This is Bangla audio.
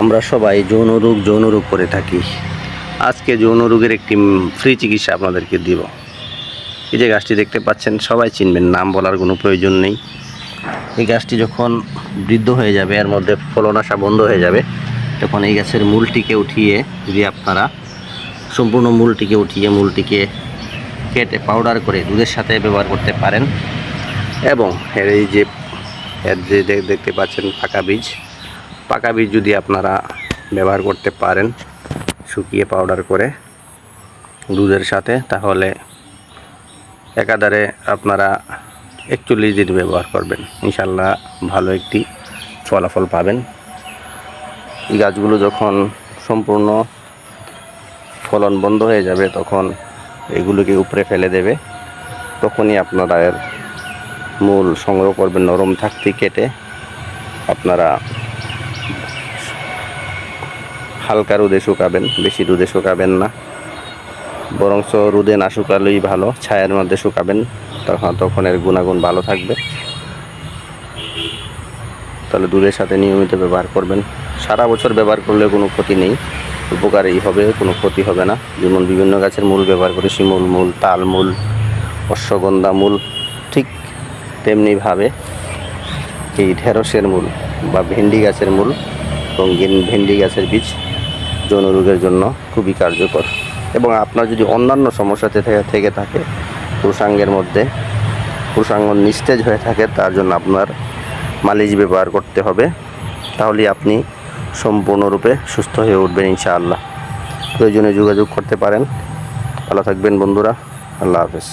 আমরা সবাই যৌন রোগ করে থাকি। আজকে যৌন রোগের একটি ফ্রি চিকিৎসা আপনাদেরকে দিব। এই যে গাছটি দেখতে পাচ্ছেন, সবাই চিনবেন, নাম বলার কোনো প্রয়োজন নেই। এই গাছটি যখন বৃদ্ধ হয়ে যাবে, এর মধ্যে ফলন আসা বন্ধ হয়ে যাবে, তখন এই গাছের মূলটিকে উঠিয়ে যদি আপনারা সম্পূর্ণ মূলটিকে কেটে পাউডার করে দুধের সাথে ব্যবহার করতে পারেন। এবং এর যে দেখতে পাচ্ছেন পাকা বীজ যদি আপনারা ব্যবহার করতে পারেন শুকিয়ে পাউডার করে দুধের সাথে, তাহলে একাধারে আপনারা 41 দিন ব্যবহার করবেন, ইনশাল্লাহ ভালো একটি ফলাফল পাবেন। এই গাছগুলো যখন সম্পূর্ণ ফলন বন্ধ হয়ে যাবে, তখন এগুলোকে উপরে ফেলে দেবে। তখনই আপনারা এর মূল সংগ্রহ করবেন, নরম থাকতে কেটে আপনারা হালকা রোদে শুকাবেন, বেশি রোদে শুকাবেন না, বরঞ্চ রোদে না শুকালেই ভালো, ছায়ার মধ্যে শুকাবেন, তখন এর গুণাগুণ ভালো থাকবে। তাহলে দুধের সাথে নিয়মিত ব্যবহার করবেন। সারা বছর ব্যবহার করলে কোনো ক্ষতি নেই, উপকারই হবে, কোনো ক্ষতি হবে না। যেমন বিভিন্ন গাছের মূল ব্যবহার করি, শিমুল মূল, তাল মূল, অশ্বগন্ধা মূল, ঠিক তেমনিভাবে এই ঢেঁড়সের মূল বা ভেন্ডি গাছের মূল এবং ভেন্ডি গাছের বীজ যৌন রোগের জন্য খুবই কার্যকর। এবং আপনার যদি অন্যান্য সমস্যা থেকে থাকে, পুরুষাঙ্গ নিস্তেজ হয়ে থাকে, তার জন্য আপনার মালিশ ব্যবহার করতে হবে। তাহলেই আপনি সম্পূর্ণরূপে সুস্থ হয়ে উঠবেন ইনশাআল্লাহ। প্রয়োজনে যোগাযোগ করতে পারেন। ভালো থাকবেন বন্ধুরা, আল্লাহ হাফেজ।